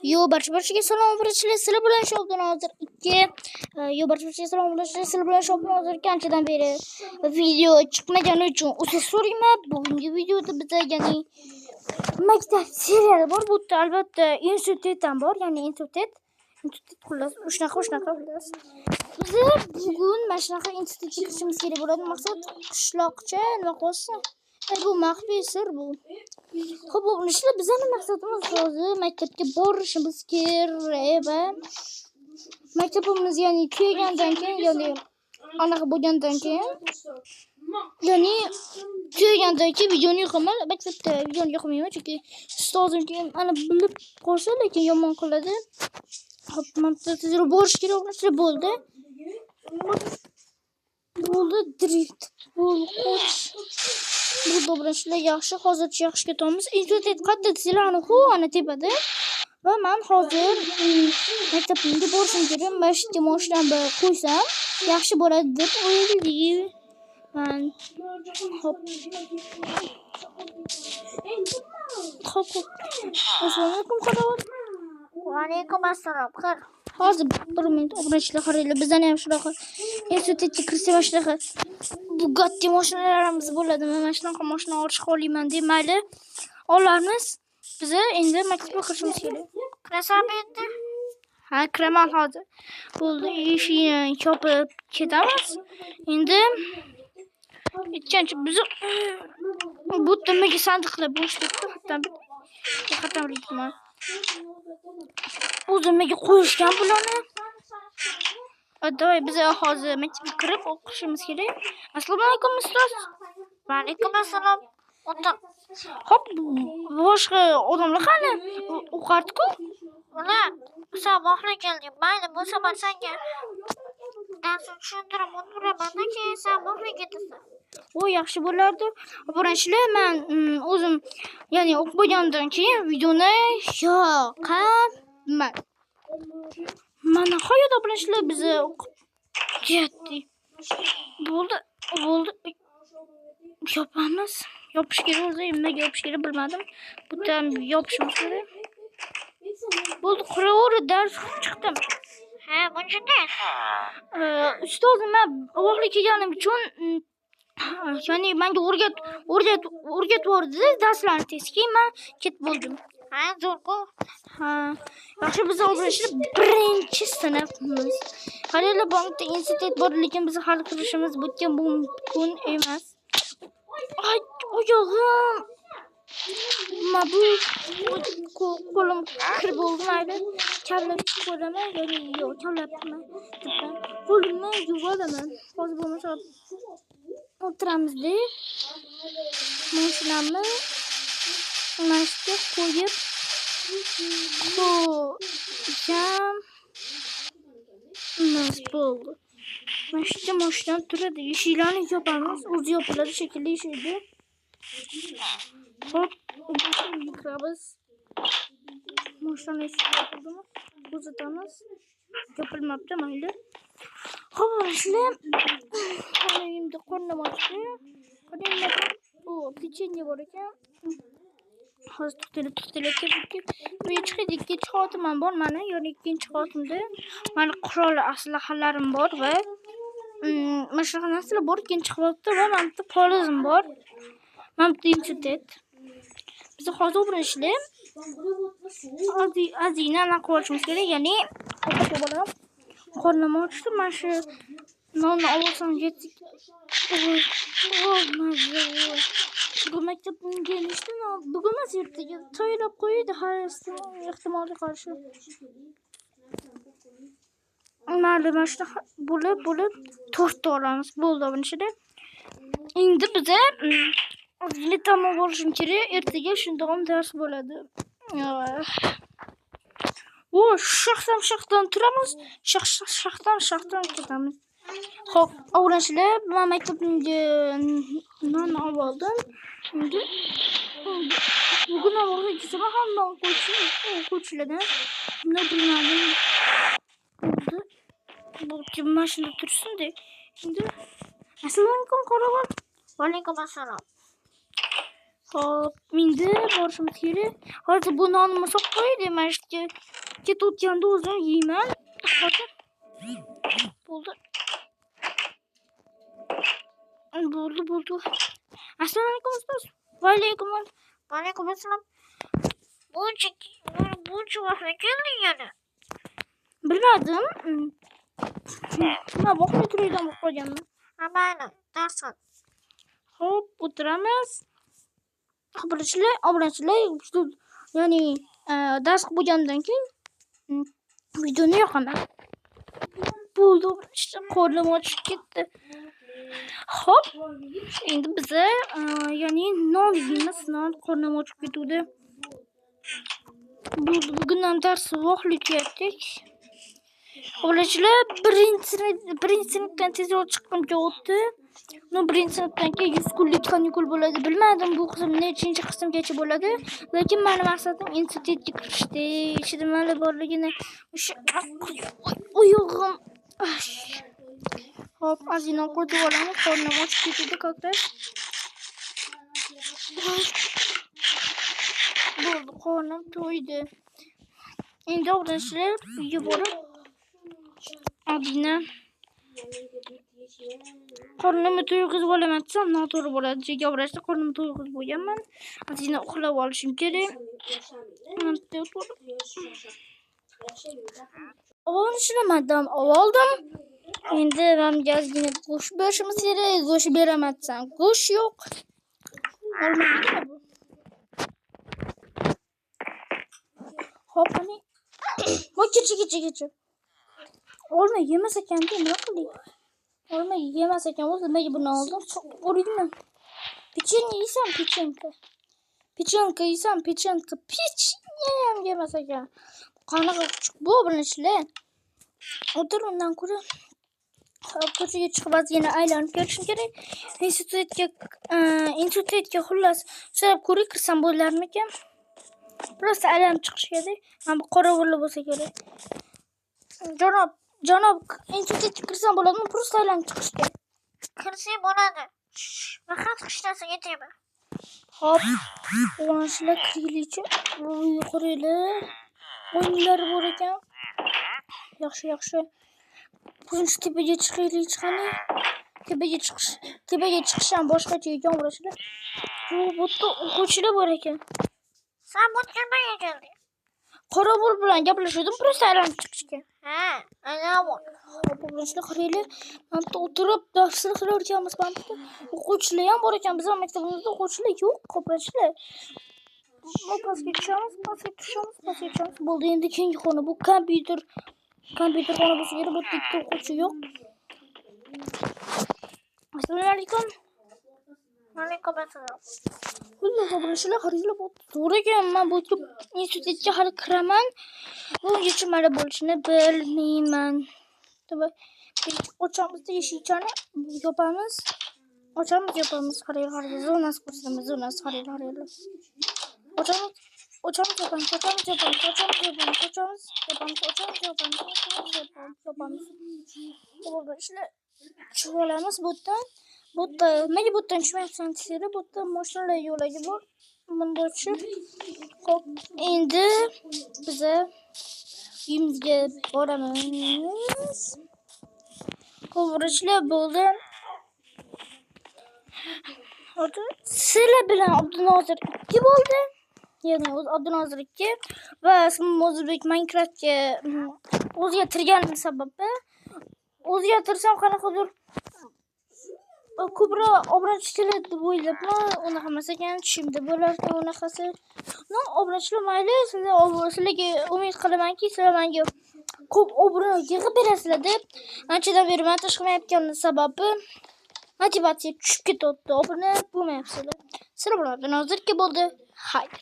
Yo barcha salom birinchilar sizlar bilan shopdan hozir 2 yo barcha salom birinchilar sizlar bilan shopdan hozir qanchadan beri video chiqmagani uchun uzr so'rayman. Bugungi videoda biza ya'ni maktab seriali bor. Bu yerda albatta institut ham bor, ya'ni institut xullas shunaqa xullas. Biz bugun mana shunaqa institutga kirishimiz kerak bo'ladi. Maqsad qishloqcha nima qo'ysin. Bu maxfiy sir bu. Xo'p, ishlar bizning maqsadimiz hozir maktabga borishimiz kerak va maktabimiz ya'ni tugagandan keyin ya'ni anaqa bo'lgandan keyin ya'ni tugagandan keyin videoni yoqaman. Maktabda videoni yoqmayman chunki ustozim keyin ana bilib qolsa lekin yomon qiladi. Xo'p, men tezroq borish kerak bo'ldi. Bo'ldi drift. Bu dobrashlar yaxshi, hozircha yaxshi ketamiz. Institut qayerda desizlar, ana tepada. Va men hozir maktabimga borishim kerak. Mashina moshinamni qo'ysam yaxshi bo'ladi deb o'yladim. Men hop. Assalomu alaykum qaroq. Va alaykum assalom. Hozir 1 minut o'brashlar qaraylar. Bizdan ham shunaqa institutga kirsa mana shunaqa Bugatti mashinalarimiz bo'ladi. Mana shunaqa mashina olishga qo'yman deb mayli. Olamiz. Biz endi maktabga kirishimiz kerak. Kirasam endi? Ha, kiraman hozir. Bo'ldi, eshikni chopib ketamiz. Endi ikkinchi biz bu nimaga sandiqlar bo'shlikda hatto ritman. O'zimga qo'yishgan bularni. Davay biz hozir maktabga kirib o'qishimiz kerak. Assalomu alaykum ustoz. Va alaykum assalom. Hop, boshqa odamlar qani? O'qardi-ku. Ular saboqli keldi. Mayli, bo'lsa men senga dars tushuntiraman, keyin saboqli ketasan. O yaxshi bo'lardi. Birinchilar men o'zim ya'ni o'qib bo'lgandan keyin videoni yoqaman. Mana hayotda birinchilar biz o'qib ketdik. Bo'ldi. Yopamiz. Yopish kerak o'zi, nimaga yopish kerak bilmadim. Bu ham yopishimiz kerak. Bo'ldi, quraverib dars chiqdim. Ha, bunday. Ustozim men o'g'li kelganim uchun ya'ni menga o'rgatvordi darslarni tezki, men ketib bo'ldim. Ha, zo'rku. Ha, yaxshi biz o'qishimiz birinchi sinfmiz. Hali bankda institut bor, lekin biz hali kirishimiz bitgan mumkin emas. Ay, oyog'im. Bu qo'lim kir bo'ldi mayli. Kavlab qo'yaman, yo'q, kavlabman. Qo'limni yuvolaman. Hozir bo'lmasa o'tiramizda. Mashinamni mashga qo'yib bo'ldi. Mashinam turadi. Eshiklarni yopamiz. O'zi yopiladi shekilli eshikni. Hop, kiramiz. Mashinani yopildimi? Uzatamiz. Yopilmabdi mayli. Xo'p, ishlar. Endi qornim ochdi. O, pechenye bor ekan. Hozir to'xtalib chiqdik. Ikkinchi xotim ham bor mana, ya'ni ikkinchi xotimda mana qurol aslahalarim bor va mana shunaqa narsalar bor. Ikkinchi xotda va mana polizim bor. Mana bu institut. Biz hozir o'qishlar azina qilishimiz kerak, ya'ni o'qishga borib qornim ochdi. Mana shu nonni olsam yetdik. Bu maktabga kelishdi. Bugun emas, ertaga tayyorlab qo'ydi har ehtimolga qarshi. Mayli, mana shu bo'lib 4 ta olamiz. Bo'ldi bunishida. Endi biz ozgina tamom bo'lishim kerak. Ertaga shundoq ham dars bo'ladi. O, shaxdan turamiz. Shaxdan ketamiz. Xo'p, o'g'lanchilar, men maktabimga non olib oldim. Endi bugun o'g'li kelsa ham non qo'ychilardan nima bilmadim. Bu kim mashina tursin-da. Endi assalomu alaykum qaroq. Va alaykum assalom. Hop, endi borishimiz kerak. Hozir bu nonni masoq qo'ydi. Mana shu ketayotganda o'zim yeyman. Hozir bo'ldi. Bo'ldi. Assalomu alaykum ustoz. Va alaykum assalom. Buncha vaqtga kelding yana. Bilmadim. Nima vaqtga turaydan bo'lib qolganman. Mayli, dars qil. Hop, o'tiramiz. Obunachilar, ya'ni dars qilib bo'lgandan keyin videoni yoqaman. Bo'ldi, qornim ochib ketdi. Hop, endi biza ya'ni non yeymiz, qornim ochib ketdi. Bugun ham dars vaqtli ketdik. Obunachilar, birinchi sinfdan tezroq chiqqimga o'tdi. Birinchi sinfdan keyin 100 kunlik kanikul bo'ladi. Bilmadim bu qism nechinchi qismgacha bo'ladi. Lekin meni maqsadim institutga kirishdi. Ichida mana borligini o'sha oyog'im. Hop, azina qo'yib olamiz. Qornim ochib ketdi ko'ktash. Bo'ldi, qornim to'ydi. Endi obunachilar uyga borib Adina qornimni to'yg'izib olaman desam noto'g'ri bo'ladi. Chunki obrashda qornimni to'yg'izib bo'lganman. Adina uxlab olishim kerak. Ovolishlamadam oldim. Endi menga ozgina go'sht berishimiz kerak. Go'sht beraman desam, go'sht yo'q. Olmaydimi bu? Hop, ani. Voy, kecha. Olma yemas ekan, nima qiling? Olma yemas ekan, o'zi nimaga buni oldim? O'raymi? Pechenye yesam, pechenka. Pechenka yesam, pechenka. Pechenye ham yemas ekan. Qanaqa kuchuk bu bilasizlar? O'tir undan ko'ra. Ko'chaga chiqib yana aylanib kelishim kerak. Institutga xullas so'rab ko'ray kirsam bo'larmikan? Biroz aylanib chiqish kerak. Mana bu qorovulli bo'lsa kerak. Janob, institutga kirsam bo'ladimi? Biroz aylanib chiqish kerak. Kirsang bo'ladi. Faqat qishdan yetayman. Hop, o'g'lonchilar kirilicha. Qaranglar. O'yinlar bor ekan. Yaxshi. Birinchi tepaga chiqaylik qani. Tepaga chiqish ham boshqacha ekan, o'g'lonchilar. Bu yerda o'quvchilar bor ekan. Sen bu nimaga kelding? Qorovul bilan gaplashuvdim, biroz aylanib chiqishga. Ha, aylanib. O'quvchilar qaranglar, mana o'tirib darslar qilayotganmiz mana. O'quvchilar ham bor ekan, bizning maktabimizda o'quvchilar yo'q, qo'pirchilar. Pastga tushamiz. Bo'ldi, endi keyingi xona bu kompyuter xona bo'lsa kerak, bu yerda o'quvchi yo'q. Assalomu alaykum. Alaykum assalom. Xullas, o'quvchilar qaranglar, bu to'g'ri ekan, men bu institutga hali kiraman. Bungacha mana bo'lishini bilmayman. Ochamiz eshikchani, yopamiz. Yopamiz. Qaranglar, zonasi ko'rsatamiz, zonasi qaranglar. Ochamiz, yopamiz. Ishlar chivolamiz bu yerdan. Nega bu yerdan tushmayapsan desanglar, bu yerda mashinalar yo'lagi bor. Bunda tushib, hop, endi biz uyimizga boramiz. Qo'vurishlar bo'ldi. Sizlar bilan Abdunozir 2 bo'ldi. Ya'ni Abdunozir 2 va O'zbek Minecraftga o'zgartirganim sababi o'zgartirsam qanaqadir ko'proq obunachi keladi deb o'ylabman. Unaqa emas ekan, tushimda bo'larkan unaqasi. Obunachilar mayli, sizlarga umid qilamanki, sizlar menga ko'p obuna yig'ib berasizlar deb anchadan beri montaj qilmayotganim sababi motivatsiya tushib ketyapti. Obuna bo'lmayapsizlar. Sizlar bilan Abdunozir 2 bo'ldi. Xayr.